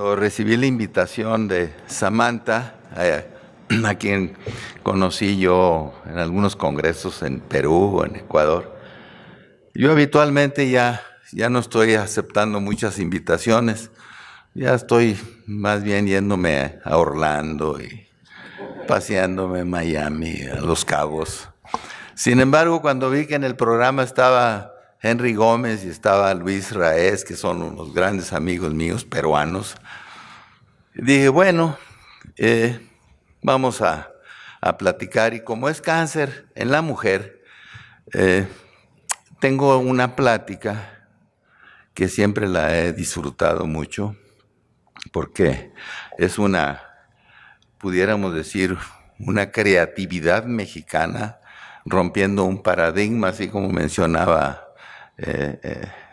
Cuando recibí la invitación de Samantha, a quien conocí yo en algunos congresos en Perú o en Ecuador, yo habitualmente ya no estoy aceptando muchas invitaciones, ya estoy más bien yéndome a Orlando y paseándome en Miami, a Los Cabos. Sin embargo, cuando vi que en el programa estaba Henry Gómez y estaba Luis Raez, que son unos grandes amigos míos peruanos, dije, bueno, vamos a platicar. Y como es cáncer en la mujer, tengo una plática que siempre la he disfrutado mucho, porque es pudiéramos decir, una creatividad mexicana, rompiendo un paradigma, así como mencionaba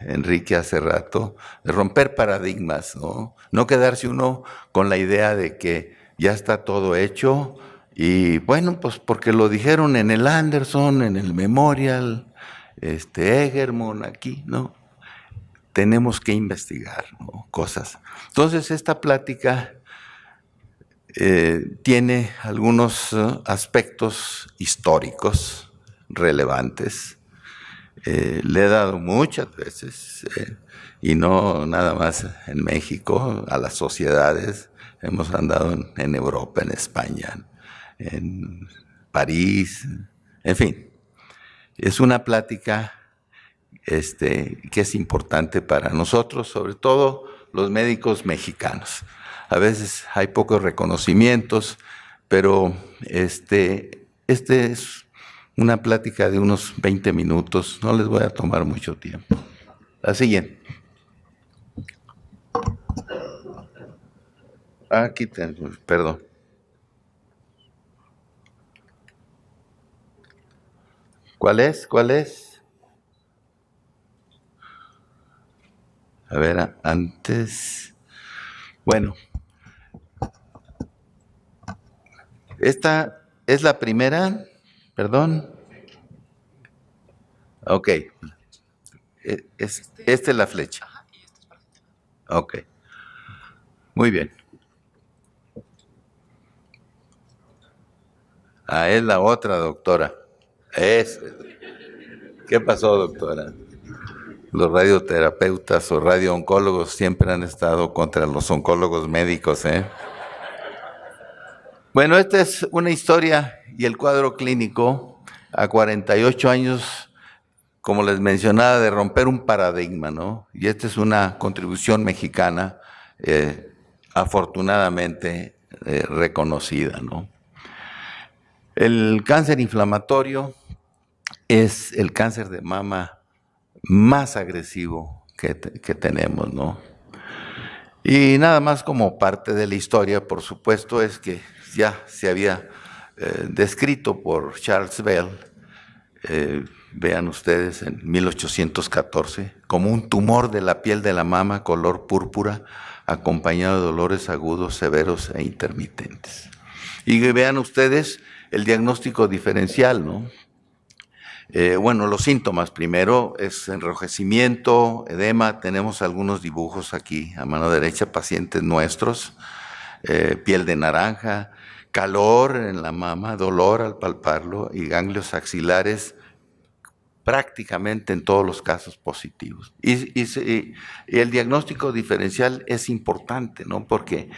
Enrique hace rato, de romper paradigmas, ¿no? No quedarse uno con la idea de que ya está todo hecho y bueno, pues porque lo dijeron en el Anderson, en el Memorial, Egermon aquí, ¿no? Tenemos que investigar, ¿no? Cosas. Entonces esta plática tiene algunos aspectos históricos relevantes. Le he dado muchas veces, y no nada más en México, a las sociedades. Hemos andado en Europa, en España, en París, en fin. Es una plática que es importante para nosotros, sobre todo los médicos mexicanos. A veces hay pocos reconocimientos, pero es una plática de unos 20 minutos, no les voy a tomar mucho tiempo. La siguiente. Aquí tengo, perdón. ¿Cuál es? ¿Cuál es? A ver, antes. Bueno. Esta es la primera, perdón. Ok. Esta es la flecha. Ok. Muy bien. Ah, es la otra, doctora. ¿Qué pasó, doctora? Los radioterapeutas o radiooncólogos siempre han estado contra los oncólogos médicos, ¿eh? Bueno, esta es una historia y el cuadro clínico a 48 años, como les mencionaba, de romper un paradigma, ¿no? Y esta es una contribución mexicana, afortunadamente reconocida, ¿no? El cáncer inflamatorio es el cáncer de mama más agresivo que tenemos, ¿no? Y nada más como parte de la historia, por supuesto, es que ya se había descrito por Charles Bell, vean ustedes, en 1814, como un tumor de la piel de la mama color púrpura, acompañado de dolores agudos, severos e intermitentes. Y vean ustedes el diagnóstico diferencial, ¿no? Bueno, los síntomas primero es enrojecimiento, edema. Tenemos algunos dibujos aquí a mano derecha, pacientes nuestros, piel de naranja, calor en la mama, dolor al palparlo y ganglios axilares prácticamente en todos los casos positivos. Y el diagnóstico diferencial es importante, ¿no? Porque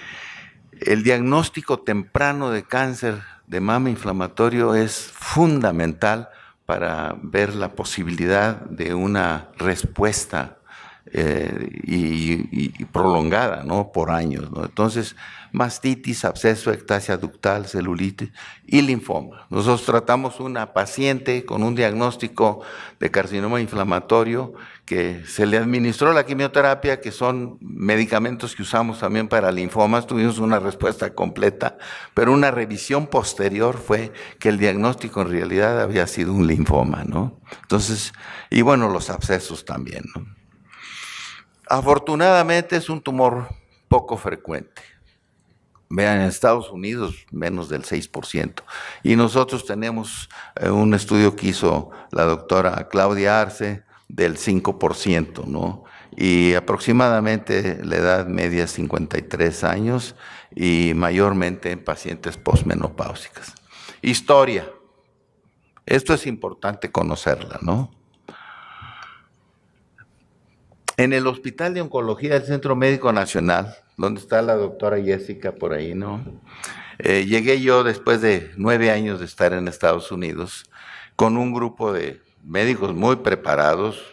el diagnóstico temprano de cáncer de mama inflamatorio es fundamental para ver la posibilidad de una respuesta y prolongada, ¿no? Por años, ¿no? Entonces, mastitis, absceso, ectasia ductal, celulitis y linfoma. Nosotros tratamos una paciente con un diagnóstico de carcinoma inflamatorio que se le administró la quimioterapia, que son medicamentos que usamos también para linfomas. Tuvimos una respuesta completa, pero una revisión posterior fue que el diagnóstico en realidad había sido un linfoma, ¿no? Entonces, y bueno, los abscesos también, ¿no? Afortunadamente es un tumor poco frecuente. Vean, en Estados Unidos menos del 6%. Y nosotros tenemos un estudio que hizo la doctora Claudia Arce del 5%, ¿no? y aproximadamente la edad media es 53 años y mayormente en pacientes posmenopáusicas. Historia. Esto es importante conocerla, ¿no? En el Hospital de Oncología del Centro Médico Nacional, donde está la doctora Jessica por ahí, ¿no? Llegué yo después de 9 años de estar en Estados Unidos con un grupo de médicos muy preparados,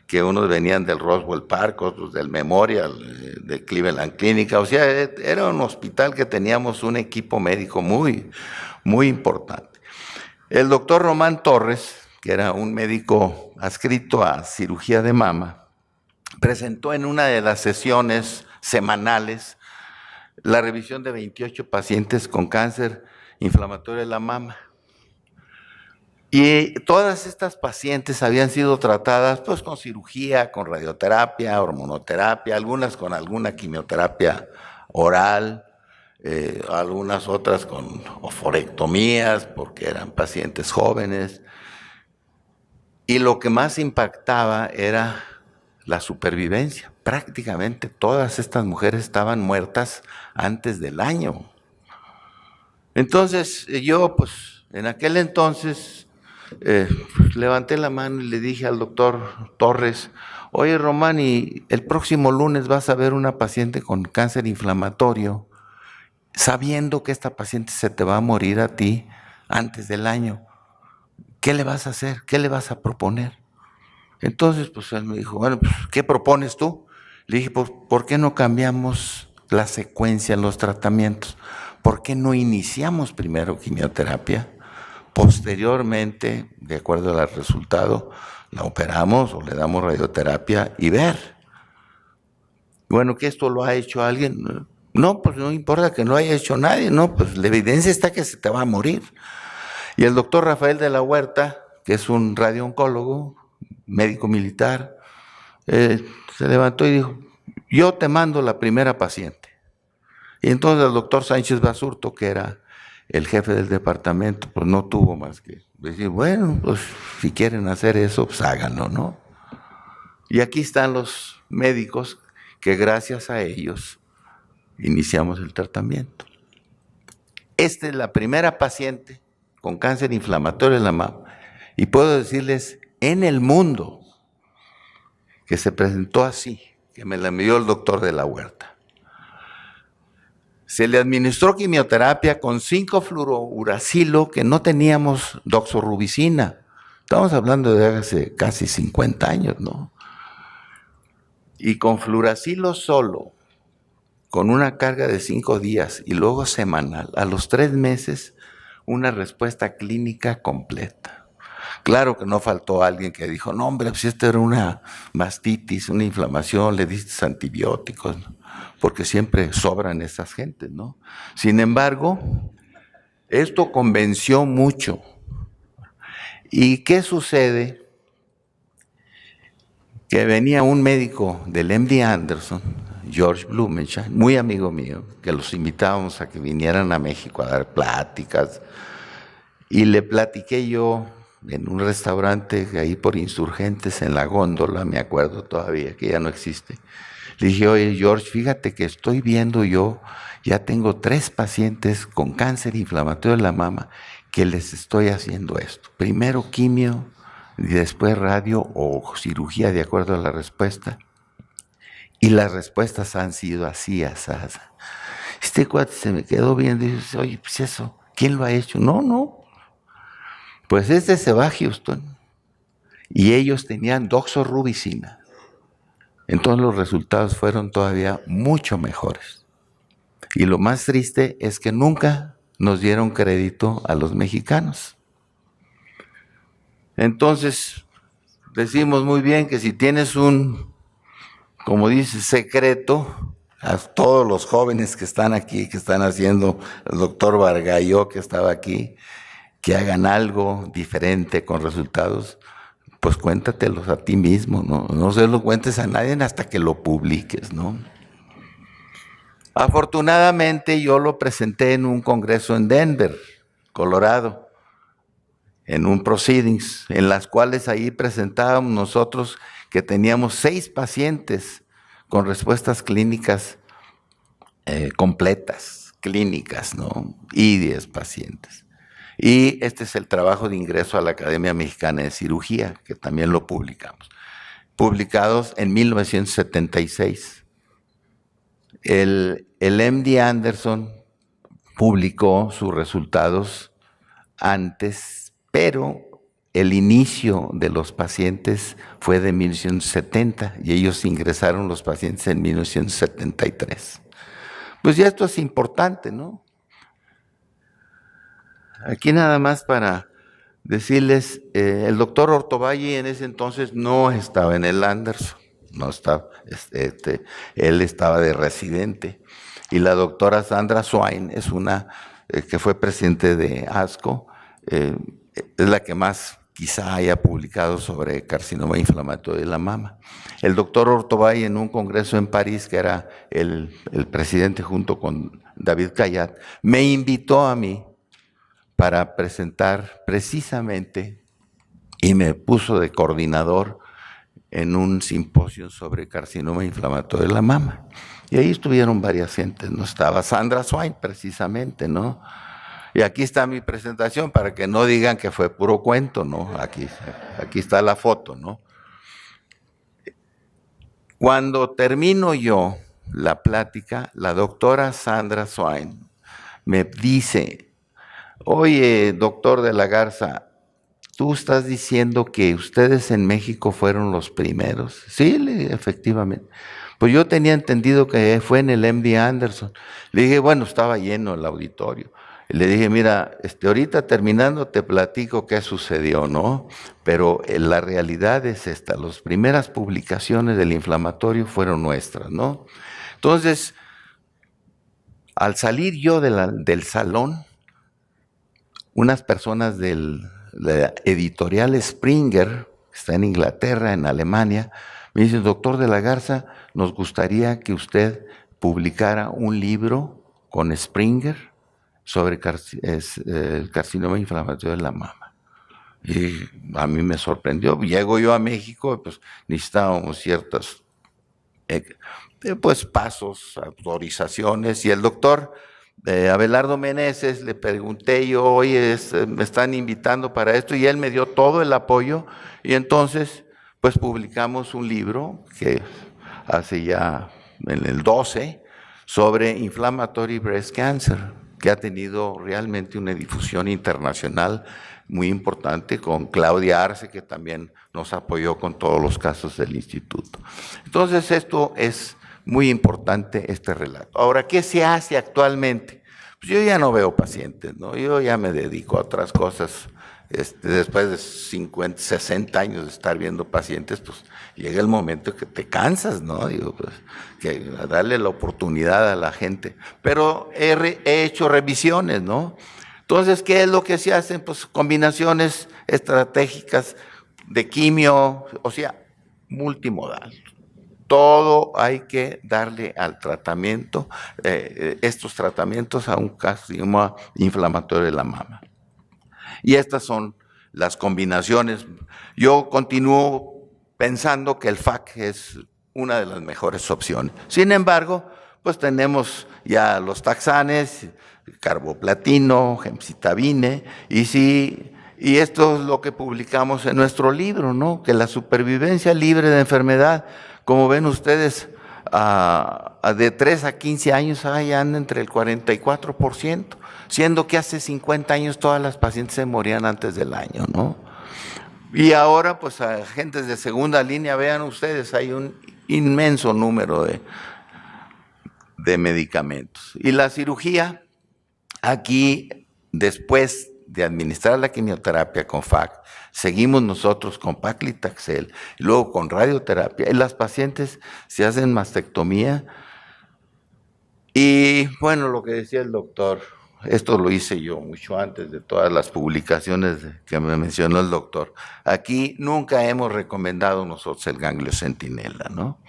que unos venían del Roswell Park, otros del Memorial, de Cleveland Clinic. O sea, era un hospital que teníamos un equipo médico muy, muy importante. El doctor Román Torres, que era un médico adscrito a cirugía de mama, presentó en una de las sesiones semanales la revisión de 28 pacientes con cáncer inflamatorio de la mama. Y todas estas pacientes habían sido tratadas pues con cirugía, con radioterapia, hormonoterapia, algunas con alguna quimioterapia oral, algunas otras con oforectomías porque eran pacientes jóvenes. Y lo que más impactaba era la supervivencia. Prácticamente todas estas mujeres estaban muertas antes del año. Entonces yo pues en aquel entonces levanté la mano y le dije al doctor Torres, oye Román, y el próximo lunes vas a ver una paciente con cáncer inflamatorio, sabiendo que esta paciente se te va a morir a ti antes del año. ¿Qué le vas a hacer? ¿Qué le vas a proponer? Entonces, pues él me dijo, bueno, pues, ¿qué propones tú? Le dije, pues, ¿por qué no cambiamos la secuencia en los tratamientos? ¿Por qué no iniciamos primero quimioterapia? Posteriormente, de acuerdo al resultado, la operamos o le damos radioterapia y ver. Bueno, ¿que esto lo ha hecho alguien? No, pues no importa que no haya hecho nadie, no, pues la evidencia está que se te va a morir. Y el doctor Rafael de la Huerta, que es un radiooncólogo, médico militar, se levantó y dijo, yo te mando la primera paciente. Y entonces el doctor Sánchez Basurto, que era el jefe del departamento, pues no tuvo más que decir, bueno, pues si quieren hacer eso, pues háganlo, ¿no? Y aquí están los médicos que gracias a ellos iniciamos el tratamiento. Esta es la primera paciente con cáncer inflamatorio en la mama. Y puedo decirles, en el mundo, que se presentó así, que me la envió el doctor de la Huerta. Se le administró quimioterapia con 5-fluorouracilo, que no teníamos doxorubicina. Estamos hablando de hace casi 50 años, ¿no? Y con fluoracilo solo, con una carga de 5 días y luego semanal, a los 3 meses, una respuesta clínica completa. Claro que no faltó alguien que dijo, no hombre, pues esto era una mastitis, una inflamación, le diste antibióticos, ¿no? Porque siempre sobran esas gentes, ¿no? Sin embargo, esto convenció mucho. ¿Y qué sucede? Que venía un médico del MD Anderson, George Blumenthal, muy amigo mío, que los invitábamos a que vinieran a México a dar pláticas, y le platiqué yo en un restaurante ahí por Insurgentes, en la Góndola, me acuerdo todavía, que ya no existe. Le dije, oye George, fíjate que estoy viendo yo, ya tengo 3 pacientes con cáncer inflamatorio de la mama, que les estoy haciendo esto. Primero quimio, y después radio o cirugía, de acuerdo a la respuesta. Y las respuestas han sido así, así. Este cuate se me quedó viendo y dice, oye, pues eso, ¿quién lo ha hecho? No, pues este se va a Houston. Y ellos tenían doxorubicina. Entonces los resultados fueron todavía mucho mejores. Y lo más triste es que nunca nos dieron crédito a los mexicanos. Entonces, decimos muy bien que si tienes un, como dice, secreto, a todos los jóvenes que están aquí, que están haciendo, el doctor Vargallo que estaba aquí, que hagan algo diferente con resultados, pues cuéntatelos a ti mismo, ¿no? No se lo cuentes a nadie hasta que lo publiques, ¿no? Afortunadamente yo lo presenté en un congreso en Denver, Colorado. en un proceedings, en las cuales ahí presentábamos nosotros que teníamos 6 pacientes con respuestas clínicas completas, clínicas, ¿no? Y 10 pacientes. Y este es el trabajo de ingreso a la Academia Mexicana de Cirugía, que también lo publicamos. Publicados en 1976. El MD Anderson publicó sus resultados antes, pero el inicio de los pacientes fue de 1970 y ellos ingresaron los pacientes en 1973. Pues ya esto es importante, ¿no? Aquí nada más para decirles, el doctor Ortovalle en ese entonces no estaba en el Anderson, no estaba, él estaba de residente. Y la doctora Sandra Swain es una que fue presidente de ASCO, es la que más quizá haya publicado sobre carcinoma inflamatorio de la mama. El doctor Ortovalle en un congreso en París, que era el presidente junto con David Cayat, me invitó a mí para presentar precisamente, y me puso de coordinador en un simposio sobre carcinoma inflamatorio de la mama. Y ahí estuvieron varias gentes, ¿no? Estaba Sandra Swain precisamente, ¿no? Y aquí está mi presentación para que no digan que fue puro cuento, ¿no? Aquí está la foto, ¿no? Cuando termino yo la plática, la doctora Sandra Swain me dice: oye, doctor de la Garza, ¿tú estás diciendo que ustedes en México fueron los primeros? Sí, efectivamente. Pues yo tenía entendido que fue en el MD Anderson. Le dije, bueno, estaba lleno el auditorio. Y le dije, mira, ahorita terminando te platico qué sucedió, ¿no? Pero la realidad es esta, las primeras publicaciones del inflamatorio fueron nuestras, ¿no? Entonces, al salir yo del salón, unas personas de la editorial Springer, que está en Inglaterra, en Alemania, me dicen, doctor de la Garza, nos gustaría que usted publicara un libro con Springer sobre el carcinoma inflamatorio de la mama. Y a mí me sorprendió. Llego yo a México, pues necesitábamos ciertos pasos, autorizaciones, y el doctor Abelardo Meneses, le pregunté yo, oye, me están invitando para esto, y él me dio todo el apoyo, y entonces pues publicamos un libro que hace ya en el 12 sobre inflammatory breast cancer, que ha tenido realmente una difusión internacional muy importante, con Claudia Arce, que también nos apoyó con todos los casos del instituto. Entonces esto es muy importante, este relato. Ahora, ¿qué se hace actualmente? Pues yo ya no veo pacientes, ¿no? Yo ya me dedico a otras cosas. Después de 50, 60 años de estar viendo pacientes, pues llega el momento que te cansas, ¿no? Digo, pues, que darle la oportunidad a la gente. Pero he hecho revisiones, ¿no? Entonces, ¿qué es lo que se hacen? Pues combinaciones estratégicas de quimio, o sea, multimodal. Todo hay que darle al tratamiento, estos tratamientos a un carcinoma inflamatorio de la mama. Y estas son las combinaciones. Yo continúo pensando que el FAC es una de las mejores opciones. Sin embargo, pues tenemos ya los taxanes, carboplatino, gemcitabine, y esto es lo que publicamos en nuestro libro, ¿no? Que la supervivencia libre de enfermedad, como ven ustedes, de 3 a 15 años ahí anda entre el 44%, siendo que hace 50 años todas las pacientes se morían antes del año, ¿no? Y ahora, pues, agentes de segunda línea, vean ustedes, hay un inmenso número de medicamentos. Y la cirugía, aquí, después de administrar la quimioterapia con FAC, seguimos nosotros con paclitaxel, y luego con radioterapia, y las pacientes se hacen mastectomía. Y bueno, lo que decía el doctor, esto lo hice yo mucho antes de todas las publicaciones que me mencionó el doctor. Aquí nunca hemos recomendado nosotros el ganglio centinela, ¿no?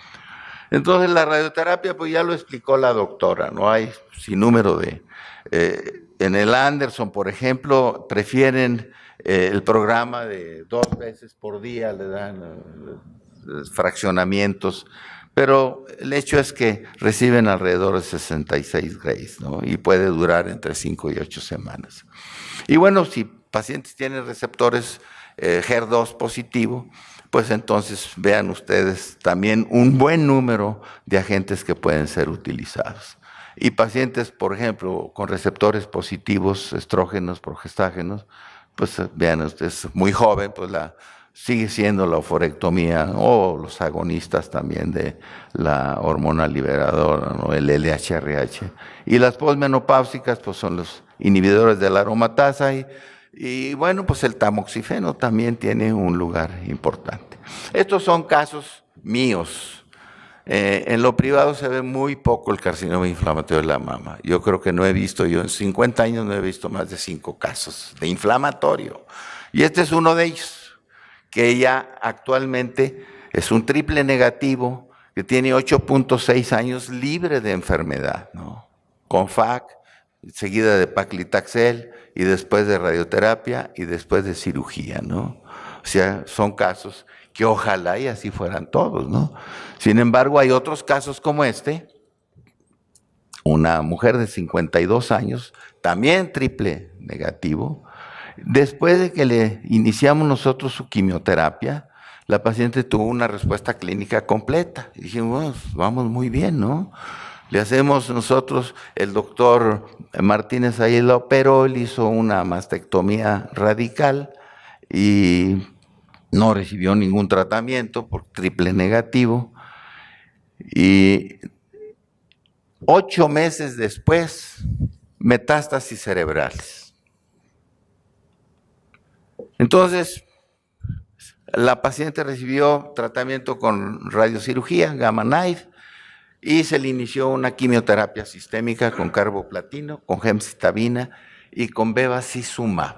Entonces la radioterapia, pues ya lo explicó la doctora, no hay sin número de... en el Anderson, por ejemplo, prefieren El programa de 2 veces por día le dan fraccionamientos, pero el hecho es que reciben alrededor de 66 grays, ¿no? Y puede durar entre 5 y 8 semanas. Y bueno, si pacientes tienen receptores HER2 positivo, pues entonces vean ustedes también un buen número de agentes que pueden ser utilizados. Y pacientes, por ejemplo, con receptores positivos, estrógenos, progestágenos, pues vean ustedes, muy joven, pues sigue siendo la oforectomía o los agonistas también de la hormona liberadora, ¿no? El LHRH. Y las posmenopáusicas, pues son los inhibidores de la aromatasa y bueno, pues el tamoxifeno también tiene un lugar importante. Estos son casos míos. En lo privado se ve muy poco el carcinoma inflamatorio de la mama. Yo creo que yo en 50 años no he visto más de 5 casos de inflamatorio. Y este es uno de ellos, que ya actualmente es un triple negativo, que tiene 8.6 años libre de enfermedad, ¿no? Con FAC, seguida de paclitaxel, y después de radioterapia, y después de cirugía, ¿no? O sea, son casos que ojalá y así fueran todos, ¿no? Sin embargo, hay otros casos como este, una mujer de 52 años, también triple negativo. Después de que le iniciamos nosotros su quimioterapia, la paciente tuvo una respuesta clínica completa. Y dijimos, vamos muy bien, ¿no? Le hacemos nosotros, el doctor Martínez ahí la operó, él hizo una mastectomía radical y no recibió ningún tratamiento por triple negativo. Y 8 meses después, metástasis cerebrales. Entonces, la paciente recibió tratamiento con radiocirugía, Gamma Knife, y se le inició una quimioterapia sistémica con carboplatino, con gemcitabina y con bevacizumab.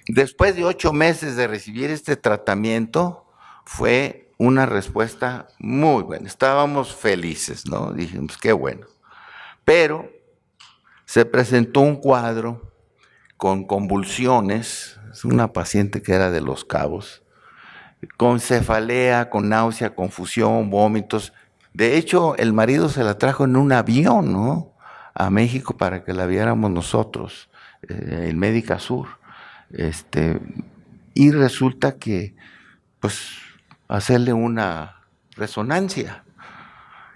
Después de 8 meses de recibir este tratamiento, fue una respuesta muy buena. Estábamos felices, ¿no? Dijimos, qué bueno. Pero se presentó un cuadro con convulsiones, es una paciente que era de Los Cabos, con cefalea, con náusea, confusión, vómitos. De hecho, el marido se la trajo en un avión, ¿no? A México para que la viéramos nosotros, en Médica Sur. Y resulta que, pues, hacerle una resonancia.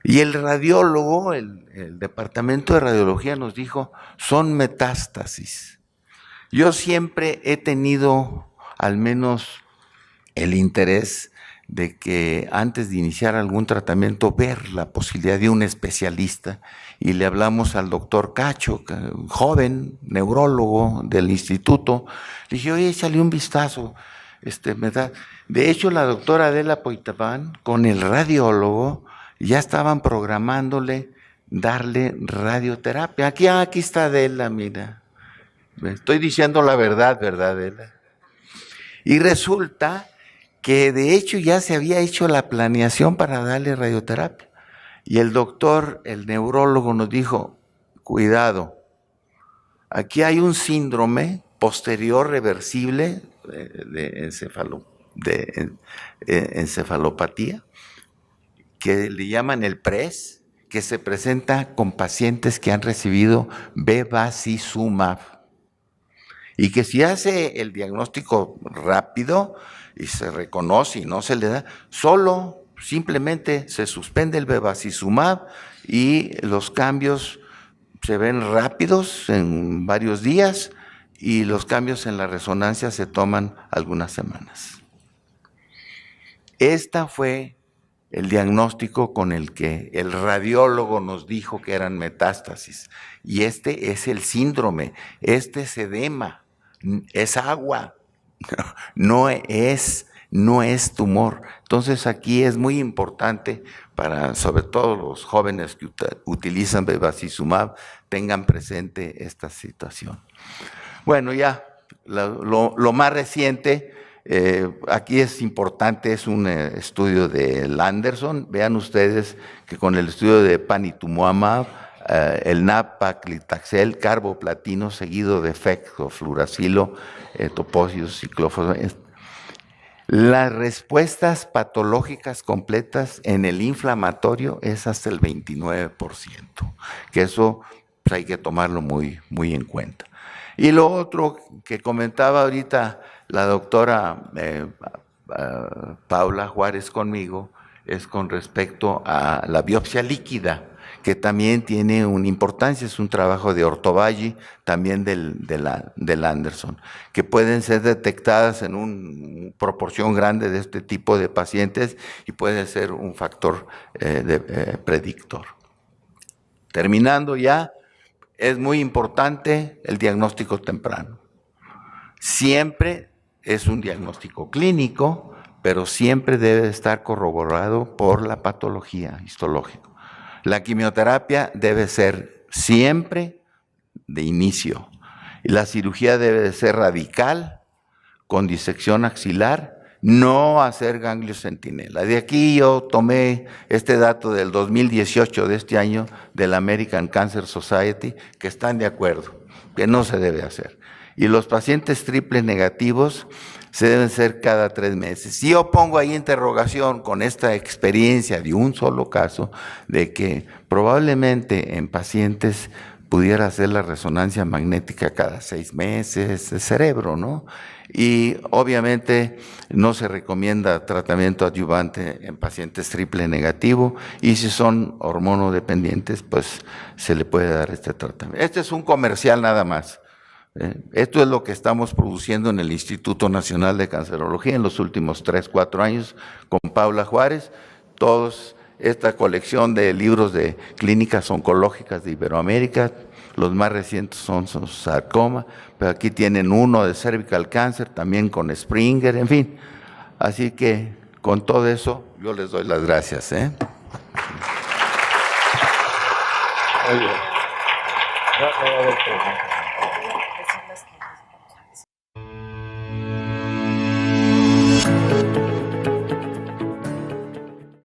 Y el radiólogo, el departamento de radiología nos dijo, son metástasis. Yo siempre he tenido al menos el interés de que antes de iniciar algún tratamiento, ver la posibilidad de un especialista. Y le hablamos al doctor Cacho, joven neurólogo del instituto. Le dije, oye, échale un vistazo. De hecho, la doctora Adela Poitaván, con el radiólogo, ya estaban programándole darle radioterapia. Aquí está Adela, mira. Estoy diciendo la verdad, ¿verdad, Adela? Y resulta que de hecho ya se había hecho la planeación para darle radioterapia. Y el doctor, el neurólogo, nos dijo, cuidado, aquí hay un síndrome posterior reversible de encefalopatía, que le llaman el PRES, que se presenta con pacientes que han recibido bevacizumab. Y que si hace el diagnóstico rápido y se reconoce y no se le da, simplemente se suspende el bevacizumab y los cambios se ven rápidos en varios días y los cambios en la resonancia se toman algunas semanas. Esta fue el diagnóstico con el que el radiólogo nos dijo que eran metástasis. Y este es el síndrome, este es edema, es agua, no es tumor. Entonces aquí es muy importante para, sobre todo los jóvenes que utilizan bevacizumab, tengan presente esta situación. Bueno, ya lo más reciente, aquí es importante, es un estudio de Anderson. Vean ustedes que con el estudio de panitumumab el nab-paclitaxel, carboplatino, seguido de fluoracilo, topósidos, ciclófosfato. Las respuestas patológicas completas en el inflamatorio es hasta el 29%, que eso pues, hay que tomarlo muy, muy en cuenta. Y lo otro que comentaba ahorita la doctora Paula Juárez conmigo es con respecto a la biopsia líquida, que también tiene una importancia, es un trabajo de Ortovalli, también del Anderson, que pueden ser detectadas en una proporción grande de este tipo de pacientes y puede ser un factor predictor. Terminando ya, es muy importante el diagnóstico temprano. Siempre es un diagnóstico clínico, pero siempre debe estar corroborado por la patología histológica. La quimioterapia debe ser siempre de inicio y la cirugía debe de ser radical, con disección axilar, no hacer ganglio centinela. De aquí yo tomé este dato del 2018 de este año del American Cancer Society, que están de acuerdo, que no se debe hacer. Y los pacientes triples negativos se deben hacer cada 3 meses. Si yo pongo ahí interrogación con esta experiencia de un solo caso, de que probablemente en pacientes pudiera hacer la resonancia magnética cada 6 meses de cerebro, ¿no? Y obviamente no se recomienda tratamiento adyuvante en pacientes triple negativo, y si son hormonodependientes, pues se le puede dar este tratamiento. Este es un comercial nada más. Esto es lo que estamos produciendo en el Instituto Nacional de Cancerología en los últimos 3, 4 años con Paula Juárez. Todos esta colección de libros de clínicas oncológicas de Iberoamérica, los más recientes son sarcoma, pero aquí tienen uno de cervical cancer, también con Springer, en fin. Así que con todo eso yo les doy las gracias. Muy bien.